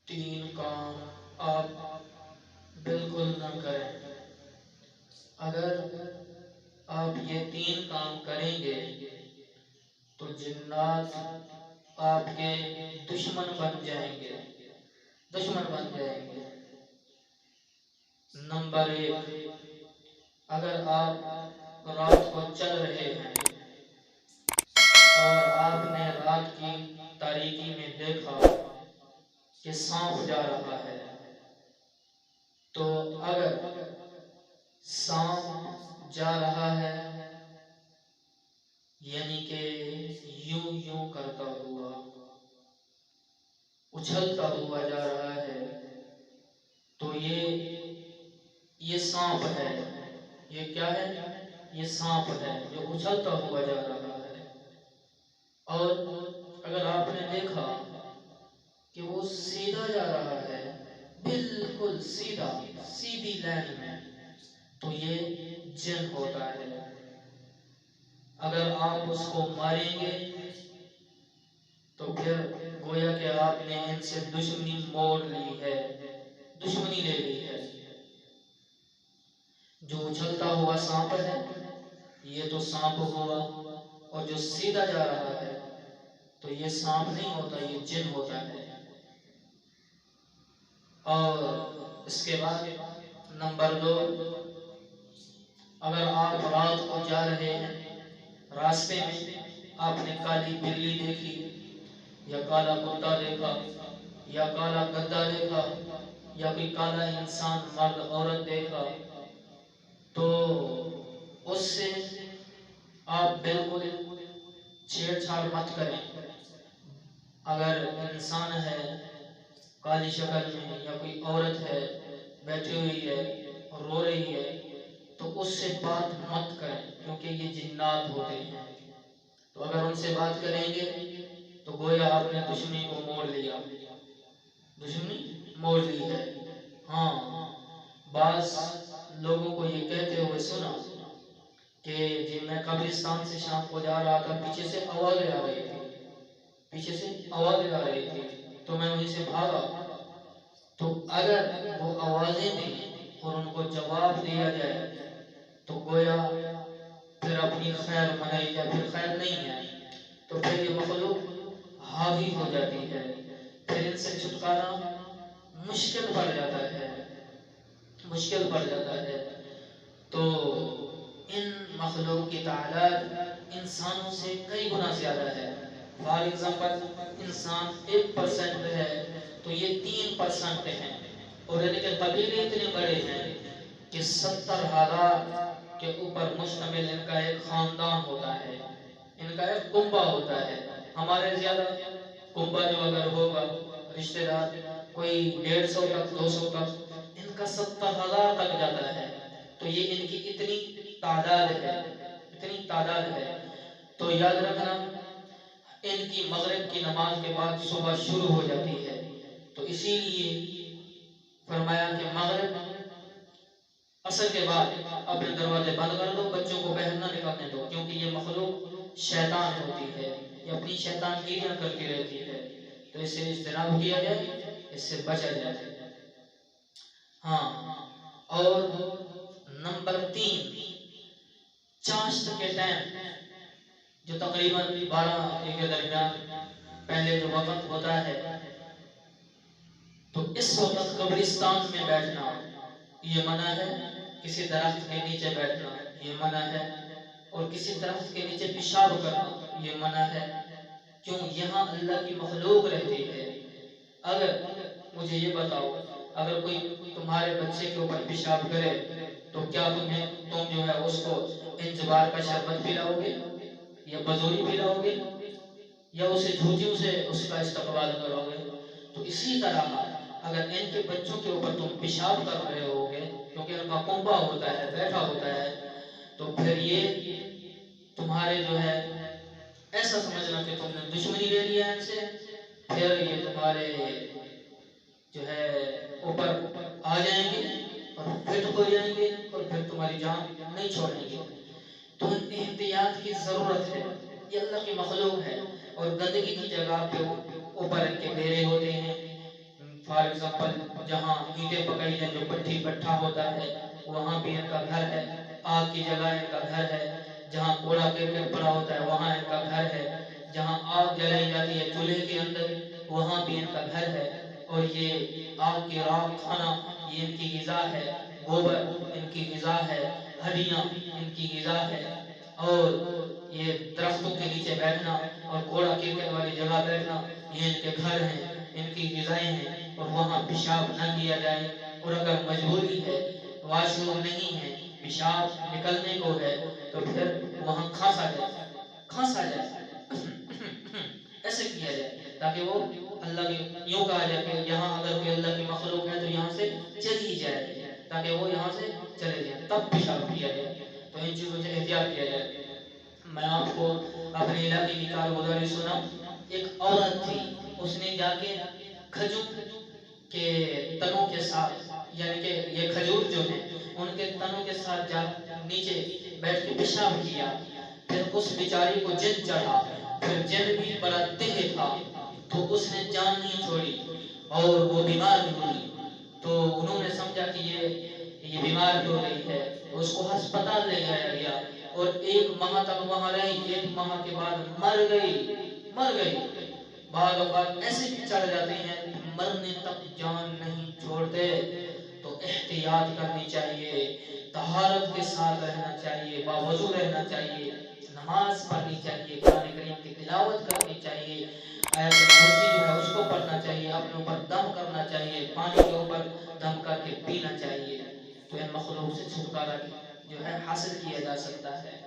تین کام آپ بالکل نہ کریں۔ اگر آپ یہ تین کام کریں گے تو جنات آپ کے دشمن بن جائیں گے، دشمن بن جائیں گے۔ نمبر ایک، اگر آپ رات کو چل رہے ہیں اور آپ نے رات کی تاریکی میں دیکھا کہ سانپ جا رہا ہے، تو اگر سانپ جا رہا ہے یعنی کہ یوں یوں کرتا ہوا، اچھلتا ہوا جا رہا ہے، تو یہ سانپ ہے۔ یہ کیا ہے؟ یہ سانپ ہے جو اچھلتا ہوا جا رہا ہے۔ اور اگر آپ نے دیکھا کہ وہ سیدھا جا رہا ہے، بالکل سیدھا، سیدھی لائن میں، تو یہ جن ہوتا ہے۔ اگر آپ اس کو ماریں گے تو پھر گویا کہ آپ نے ان سے دشمنی موڑ لی ہے، دشمنی لے لی ہے۔ جو اچھلتا ہوا سانپ ہے یہ تو سانپ ہوا، اور جو سیدھا جا رہا ہے تو یہ سانپ نہیں ہوتا، یہ جن ہوتا ہے۔ اور اس کے بعد نمبر دو، اگر آپ رات کو جا رہے ہیں، راستے میں آپ نے کالی بلی دیکھی یا کالا کتا دیکھا یا کالا گدھا دیکھا یا کوئی کالا انسان مرد عورت دیکھا، تو اس سے آپ بالکل چھیڑ چھاڑ مت کریں۔ اگر انسان ہے کالی شکل میں یا کوئی عورت ہے بیٹھی ہوئی ہے اور رو رہی ہے تو اس سے بات مت کریں، کیونکہ یہ جنات ہوتے ہیں۔ تو اگر ان سے بات کریں گے تو گویا آپ نے دشمنی کو موڑ لیا، دشمنی موڑ لی ہے۔ ہاں، بعض لوگوں کو یہ کہتے ہوئے سنا کہ جب میں قبرستان سے شام کو جا رہا تھا، پیچھے سے آوازیں آ رہی تھی، پیچھے سے آوازیں آ رہی تھی، تو میں وہیں سے بھاگا۔ تو اگر وہ آوازیں دیں اور ان کو جواب دیا جائے تو گویا پھر اپنی خیر منائی جائے، پھر خیر نہیں ہے، تو پھر یہ مخلوق حاوی ہو جاتی ہے، پھر ان سے چھٹکارا مشکل پڑ جاتا ہے، مشکل پڑ جاتا ہے۔ تو ان مخلوق کی تعداد انسانوں سے کئی گنا زیادہ ہے۔ فار ایگزامپل انسان 1% ہے تو یہ 3% ہیں، اور ان کے قبیلے اتنے بڑے ہیں کہ 70,000 کے اوپر مشتمل ان کا ایک خاندان ہوتا ہے، ان کا ایک کنبہ ہوتا ہے۔ ہمارے زیادہ کنبہ جو اگر ہوگا رشتہ دار کوئی 150 تک 200 تک، ان کا 70,000 تک جاتا ہے۔ تو یہ ان کی اتنی تعداد ہے، اتنی تعداد ہے۔ تو یاد رکھنا ان کی مغرب کی نماز کے بعد صبح شروع ہو جاتی ہے، تو اسی لیے فرمایا کہ مغرب عصر کے بعد اپنے دروازے بند کر دو، بچوں کو باہر نہ نکلنے دو، کیونکہ یہ مخلوق شیطان ہوتی ہے، یہ اپنی شیطان گیریاں کرتی رہتی ہے، تو اس سے اجتناب کیا جائے، اس سے بچا جائے۔ ہاں، اور نمبر 3، چاشت کے ٹائم جو تقریباً 12 کے درمیان پہلے جو وقت ہوتا ہے، تو اس وقت قبرستان میں بیٹھنا یہ منع ہے، کسی درخت کے نیچے بیٹھنا یہ منع ہے، اور کسی درخت کے نیچے پیشاب کرنا یہ منع ہے۔ کیوں؟ یہاں اللہ کی مخلوق رہتی ہے۔ اگر مجھے یہ بتاؤ، اگر کوئی تمہارے بچے کے اوپر پیشاب کرے تو کیا تم جو ہے اس کو انجبار کا شربت پلاؤ گے یا بزوری پلاؤ گے یا اسے جھوٹیوں سے اس کا استقبال کرو گے؟ تو اسی طرح اگر ان کے بچوں کے اوپر تم پیشاب کر رہے ہوگے، کیونکہ ان کا کنبہ ہوتا ہے، بیٹھا ہوتا ہے، تو پھر یہ تمہارے جو ہے ایسا سمجھنا کہ تم نے دشمنی لے لی ہے ان سے، پھر یہ تمہارے جو ہے اوپر آ جائیں گے اور فٹ ہو جائیں گے اور پھر تمہاری جان نہیں چھوڑیں گے۔ تو احتیاط کی ضرورت ہے، یہ اللہ کی مخلوق ہے، اور گندگی کی جگہ پہ اوپر ان کے ڈیرے ہوتے ہیں، فار ایگزامپل جہاں اینٹیں پکائی ہیں جو پٹھی پٹھا ہوتا ہے وہاں بھی ان کا گھر ہے، آگ کی جگہ ان کا گھر ہے، جہاں کوڑا کرکٹ پڑا ہوتا ہے وہاں ان کا گھر ہے، جہاں آگ جلائی جاتی ہے چولہے کے اندر وہاں بھی ان کا گھر ہے، اور یہ آگ کے راکھ کھانا یہ ان کی غذا ہے، گوبر ان کی غذا ہے، ہڈیاں ان کی غذا ہے، اور یہ درختوں کے نیچے بیٹھنا اور کوڑا کرکٹ والی جگہ بیٹھنا یہ ان کے گھر ہیں، ان کی غذائیں ہیں، اور وہاں پیشاب نہ کیا جائے، اور اگر مجبوری ہے واش روم نہیں ہے پیشاب نکلنے کو ہے تو پھر وہاں کھانسا جائے ایسے کیا جائے تاکہ وہ اللہ کی یوں کہا جائے کہ یہاں اگر کوئی اللہ کی مخلوق ہے تو یہاں سے چلی جائے تاکہ وہ یہاں سے چلے جائے تب پیشاب کیا جائے، تو ان چیزوں سے احتیاط کیا جائے۔ میں آپ کو اپنے علاقے کی کارگزاری سنا، ایک عورت تھی اس نے جا کے کھجور کے تنوں کے ساتھ یعنی کہ یہ کھجور جو ہیں ان کے تنوں کے ساتھ جا نیچے بیٹھ کے پیشاب کیا، پھر اس بیچاری کو جن چڑھا، پھر جن بھی بڑا تیز تھا تو اس نے جان نہیں چھوڑی اور وہ بیمار ہوئی، تو انہوں نے سمجھا کہ یہ بیمار ہو گئی ہے، اس کو ہسپتال لے جایا گیا اور 1 ماہ تک وہاں رہی، 1 ماہ کے بعد مر گئی۔ بعض اوقات ایسے بھی چڑھ جاتے ہیں مرنے تک جان نہیں چھوڑتے، تو احتیاط کرنی چاہیے، طہارت کے ساتھ رہنا چاہیے، باوضو رہنا چاہیے، نماز پڑھنی چاہیے، قرآن کریم کی تلاوت کرنی چاہیے، آیت الکرسی جو ہے اس کو پڑھنا چاہیے، اپنے اوپر دم کرنا چاہیے، پانی کے اوپر دم کر کے پینا چاہیے، تو ان مخلوق سے چھٹکارا جو ہے حاصل کیا جا سکتا ہے۔